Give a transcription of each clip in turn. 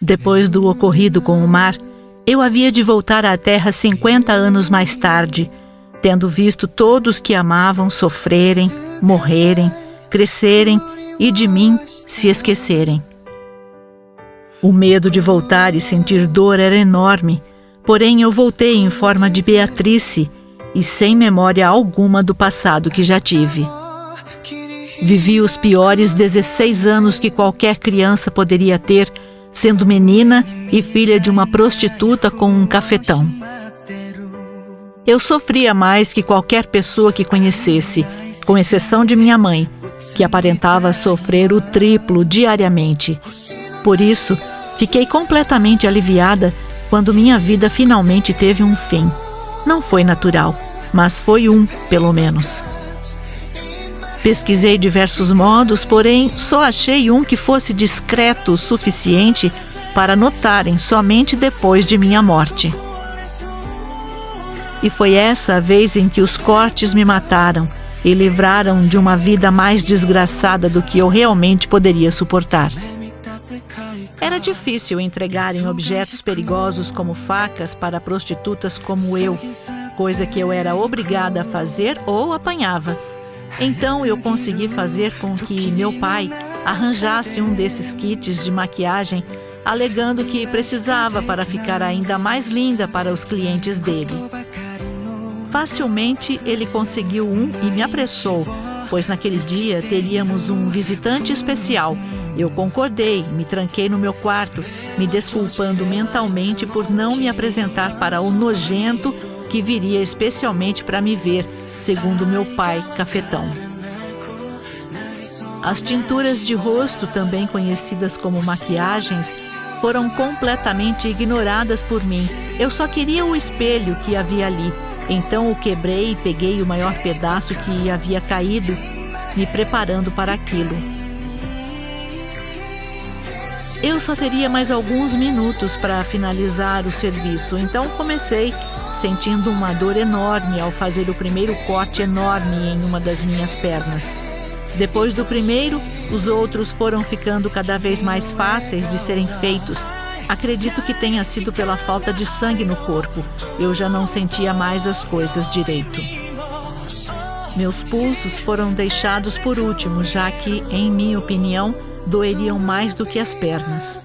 Depois do ocorrido com o mar, eu havia de voltar à Terra 50 anos mais tarde, tendo visto todos que amavam sofrerem, morrerem, crescerem e de mim se esquecerem. O medo de voltar e sentir dor era enorme, porém eu voltei em forma de Beatrice e sem memória alguma do passado que já tive. Vivi os piores 16 anos que qualquer criança poderia ter, sendo menina e filha de uma prostituta com um cafetão. Eu sofria mais que qualquer pessoa que conhecesse, com exceção de minha mãe, que aparentava sofrer o triplo diariamente. Por isso, fiquei completamente aliviada quando minha vida finalmente teve um fim. Não foi natural, mas foi pelo menos. Pesquisei diversos modos, porém só achei um que fosse discreto o suficiente para notarem somente depois de minha morte. E foi essa a vez em que os cortes me mataram e livraram de uma vida mais desgraçada do que eu realmente poderia suportar. Era difícil entregarem objetos perigosos como facas para prostitutas como eu, coisa que eu era obrigada a fazer ou apanhava. Então eu consegui fazer com que meu pai arranjasse um desses kits de maquiagem, alegando que precisava para ficar ainda mais linda para os clientes dele. Facilmente ele conseguiu e me apressou, pois naquele dia teríamos um visitante especial. Eu concordei, me tranquei no meu quarto, me desculpando mentalmente por não me apresentar para o nojento que viria especialmente para me ver, segundo meu pai, cafetão. As tinturas de rosto, também conhecidas como maquiagens, foram completamente ignoradas por mim. Eu só queria o espelho que havia ali. Então o quebrei e peguei o maior pedaço que havia caído, me preparando para aquilo. Eu só teria mais alguns minutos para finalizar o serviço, então comecei, sentindo uma dor enorme ao fazer o primeiro corte enorme em uma das minhas pernas. Depois do primeiro, os outros foram ficando cada vez mais fáceis de serem feitos. Acredito que tenha sido pela falta de sangue no corpo. Eu já não sentia mais as coisas direito. Meus pulsos foram deixados por último, já que, em minha opinião, doeriam mais do que as pernas.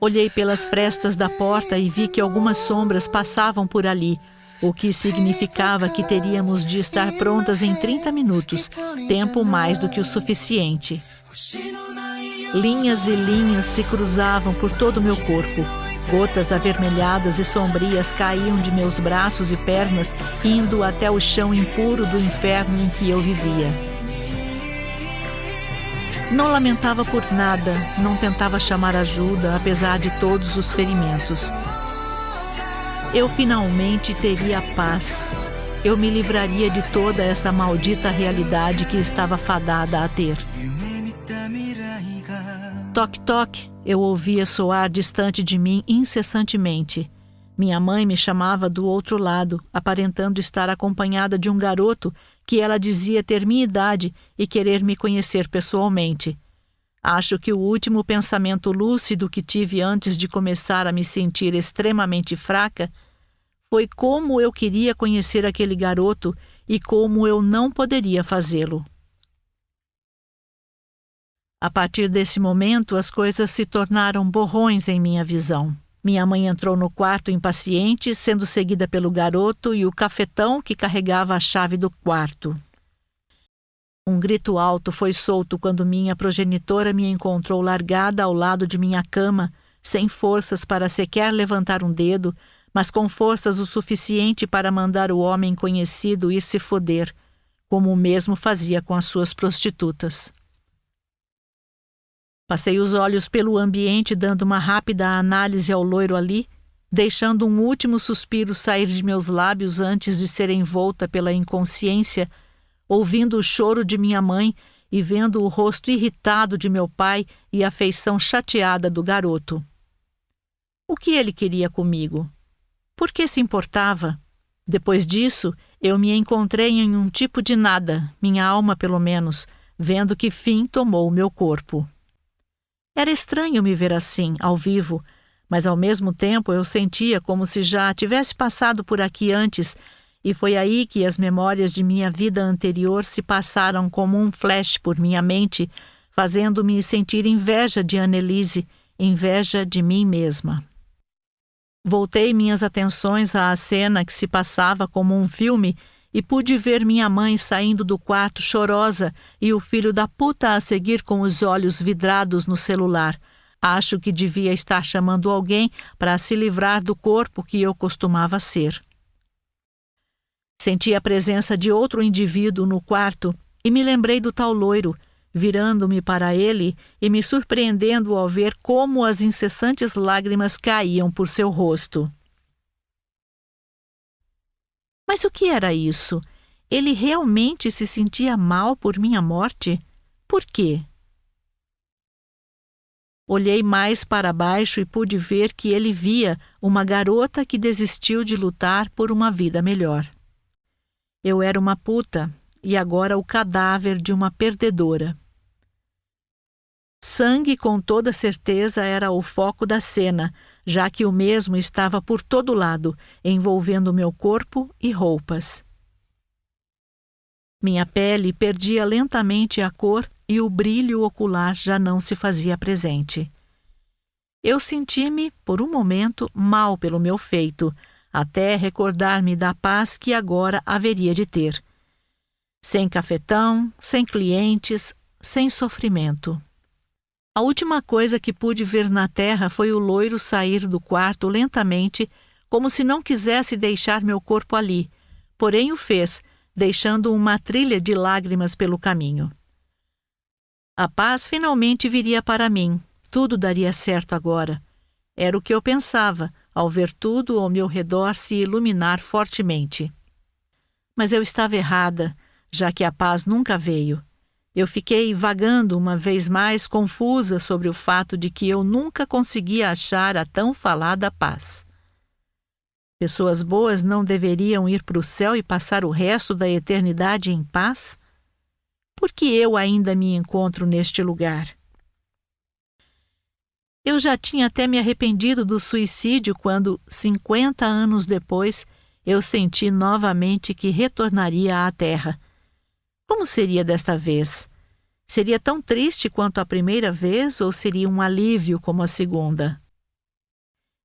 Olhei pelas frestas da porta e vi que algumas sombras passavam por ali, o que significava que teríamos de estar prontas em 30 minutos, tempo mais do que o suficiente. Linhas e linhas se cruzavam por todo o meu corpo. Gotas avermelhadas e sombrias caíam de meus braços e pernas, indo até o chão impuro do inferno em que eu vivia. Não lamentava por nada, não tentava chamar ajuda, apesar de todos os ferimentos. Eu finalmente teria paz. Eu me livraria de toda essa maldita realidade que estava fadada a ter. Toque-toque, eu ouvia soar distante de mim incessantemente. Minha mãe me chamava do outro lado, aparentando estar acompanhada de um garoto que ela dizia ter minha idade e querer me conhecer pessoalmente. Acho que o último pensamento lúcido que tive antes de começar a me sentir extremamente fraca foi como eu queria conhecer aquele garoto e como eu não poderia fazê-lo. A partir desse momento, as coisas se tornaram borrões em minha visão. Minha mãe entrou no quarto impaciente, sendo seguida pelo garoto e o cafetão que carregava a chave do quarto. Um grito alto foi solto quando minha progenitora me encontrou largada ao lado de minha cama, sem forças para sequer levantar um dedo, mas com forças o suficiente para mandar o homem conhecido ir se foder, como o mesmo fazia com as suas prostitutas. Passei os olhos pelo ambiente, dando uma rápida análise ao loiro ali, deixando um último suspiro sair de meus lábios antes de ser envolta pela inconsciência, ouvindo o choro de minha mãe e vendo o rosto irritado de meu pai e a feição chateada do garoto. O que ele queria comigo? Por que se importava? Depois disso, eu me encontrei em um tipo de nada, minha alma pelo menos, vendo que fim tomou o meu corpo. Era estranho me ver assim, ao vivo, mas ao mesmo tempo eu sentia como se já tivesse passado por aqui antes, e foi aí que as memórias de minha vida anterior se passaram como um flash por minha mente, fazendo-me sentir inveja de Annelise, inveja de mim mesma. Voltei minhas atenções à cena que se passava como um filme e pude ver minha mãe saindo do quarto chorosa e o filho da puta a seguir com os olhos vidrados no celular. Acho que devia estar chamando alguém para se livrar do corpo que eu costumava ser. Senti a presença de outro indivíduo no quarto e me lembrei do tal loiro, virando-me para ele e me surpreendendo ao ver como as incessantes lágrimas caíam por seu rosto. Mas o que era isso? Ele realmente se sentia mal por minha morte? Por quê? Olhei mais para baixo e pude ver que ele via uma garota que desistiu de lutar por uma vida melhor. Eu era uma puta e agora o cadáver de uma perdedora. Sangue, com toda certeza, era o foco da cena, já que o mesmo estava por todo lado, envolvendo meu corpo e roupas. Minha pele perdia lentamente a cor e o brilho ocular já não se fazia presente. Eu senti-me, por um momento, mal pelo meu feito, até recordar-me da paz que agora haveria de ter. Sem cafetão, sem clientes, sem sofrimento. A última coisa que pude ver na terra foi o loiro sair do quarto lentamente, como se não quisesse deixar meu corpo ali, porém o fez, deixando uma trilha de lágrimas pelo caminho. A paz finalmente viria para mim, tudo daria certo agora. Era o que eu pensava, ao ver tudo ao meu redor se iluminar fortemente. Mas eu estava errada, já que a paz nunca veio. Eu fiquei vagando uma vez mais, confusa sobre o fato de que eu nunca conseguia achar a tão falada paz. Pessoas boas não deveriam ir para o céu e passar o resto da eternidade em paz? Por que eu ainda me encontro neste lugar? Eu já tinha até me arrependido do suicídio quando, 50 anos depois, eu senti novamente que retornaria à Terra. Como seria desta vez? Seria tão triste quanto a primeira vez ou seria um alívio como a segunda?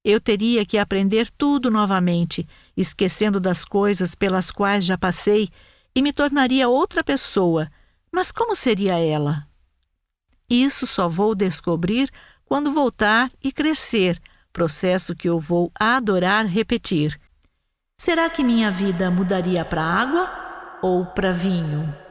Eu teria que aprender tudo novamente, esquecendo das coisas pelas quais já passei, e me tornaria outra pessoa. Mas como seria ela? Isso só vou descobrir quando voltar e crescer, processo que eu vou adorar repetir. Será que minha vida mudaria para água ou para vinho?